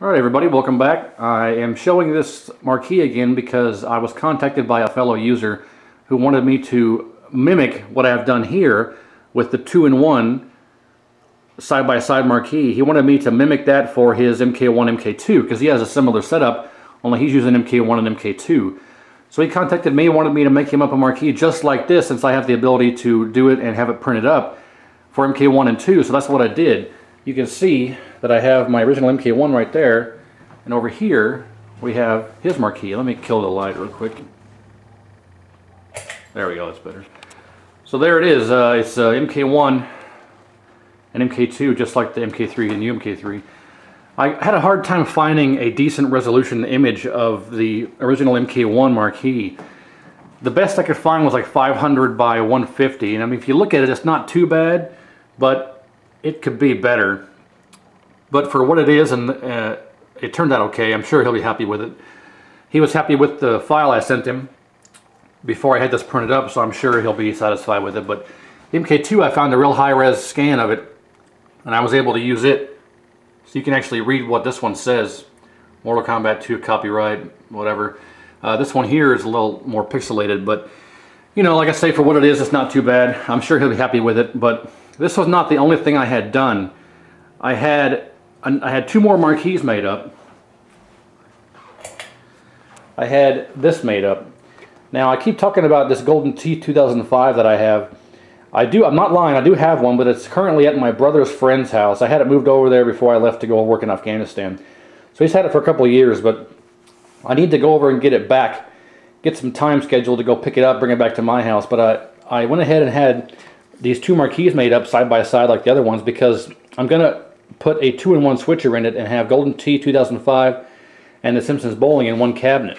Alright everybody, welcome back. I am showing this marquee again because I was contacted by a fellow user who wanted me to mimic what I've done here with the 2-in-1 side-by-side marquee. He wanted me to mimic that for his MK1, MK2 because he has a similar setup, only he's using MK1 and MK2. So he contacted me, wanted me to make him up a marquee just like this since I have the ability to do it and have it printed up for MK1 and 2, so that's what I did. You can see that I have my original MK1 right there, and over here we have his marquee. Let me kill the light real quick. There we go, that's better. So there it is. It's MK1 and MK2, just like the MK3 and UMK3. I had a hard time finding a decent resolution image of the original MK1 marquee. The best I could find was like 500 by 150, and I mean, if you look at it, it's not too bad, but it could be better. But for what it is, and it turned out okay. I'm sure he'll be happy with it. He was happy with the file I sent him before I had this printed up, so I'm sure he'll be satisfied with it. But the MK2, I found a real high-res scan of it, and I was able to use it. So you can actually read what this one says. Mortal Kombat 2, copyright, whatever. This one here is a little more pixelated, but you know, like I say, for what it is, it's not too bad. I'm sure he'll be happy with it, but this was not the only thing I had done. I had two more marquees made up. I had this made up. Now I keep talking about this Golden Tee 2005 that I have. I'm not lying, I do have one, but it's currently at my brother's friend's house. I had it moved over there before I left to go work in Afghanistan. So he's had it for a couple of years, but I need to go over and get it back. Get some time scheduled to go pick it up, bring it back to my house. But I went ahead and had these two marquees made up side by side like the other ones because I'm going to put a 2-in-1 switcher in it and have Golden Tee 2005 and The Simpsons Bowling in one cabinet.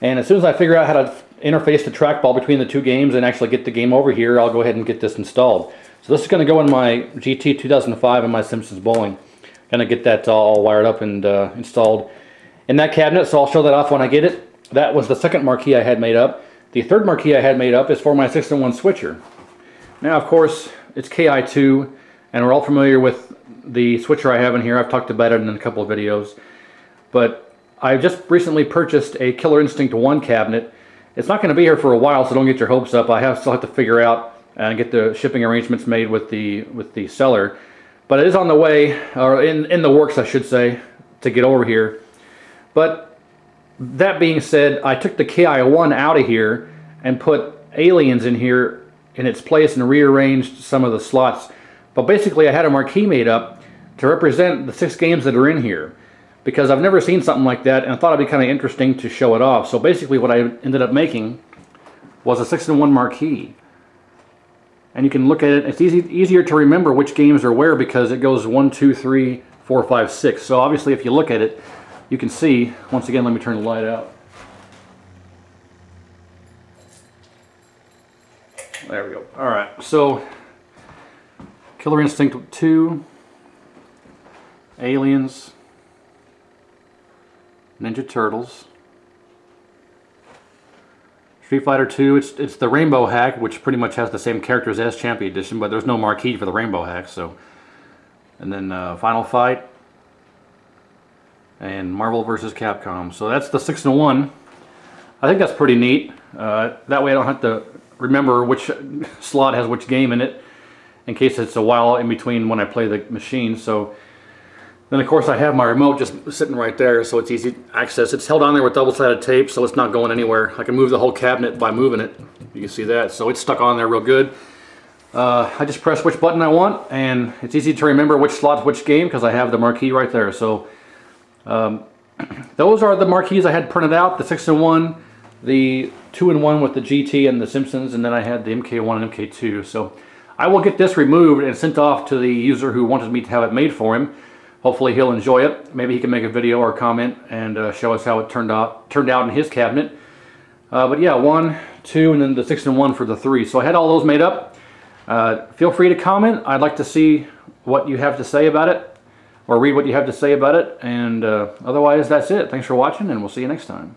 And as soon as I figure out how to interface the trackball between the two games and actually get the game over here, I'll go ahead and get this installed. So this is going to go in my GT 2005 and my Simpsons Bowling. Going to get that all wired up and installed in that cabinet, so I'll show that off when I get it. That was the second marquee I had made up. The third marquee I had made up is for my 6-in-1 switcher. Now, of course, it's KI2, and we're all familiar with the switcher I have in here. I've talked about it in a couple of videos. But I just recently purchased a Killer Instinct 1 cabinet. It's not going to be here for a while, so don't get your hopes up. I still have to figure out and get the shipping arrangements made with the seller. But it is on the way, or in the works, I should say, to get over here. But that being said, I took the KI1 out of here and put Aliens in here in its place and rearranged some of the slots. But basically I had a marquee made up to represent the 6 games that are in here, because I've never seen something like that and I thought it'd be kind of interesting to show it off. So basically what I ended up making was a 6-in-1 marquee. And you can look at it, it's easier to remember which games are where because it goes 1, 2, 3, 4, 5, 6. So obviously if you look at it, you can see, once again, let me turn the light out. There we go. Alright, so Killer Instinct 2, Aliens, Ninja Turtles, Street Fighter 2, it's the Rainbow Hack, which pretty much has the same characters as Champion Edition, but there's no marquee for the Rainbow Hack, so. And then Final Fight, and Marvel vs. Capcom. So that's the 6-in-1. I think that's pretty neat. That way I don't have to remember which slot has which game in it, in case it's a while in between when I play the machine. So then of course I have my remote just sitting right there, so it's easy to access. It's held on there with double-sided tape, so it's not going anywhere. I can move the whole cabinet by moving it. You can see that. So it's stuck on there real good. I just press which button I want, and it's easy to remember which slot's which game because I have the marquee right there. So those are the marquees I had printed out, the 6-in-1, the 2-in-1 with the GT and the Simpsons, and then I had the MK1 and MK2. So I will get this removed and sent off to the user who wanted me to have it made for him. Hopefully he'll enjoy it. Maybe he can make a video or comment and show us how it turned out in his cabinet. But yeah, 1, 2, and then the 6-in-1 for the 3. So I had all those made up. Feel free to comment. I'd like to see what you have to say about it, or read what you have to say about it. And otherwise, that's it. Thanks for watching, and we'll see you next time.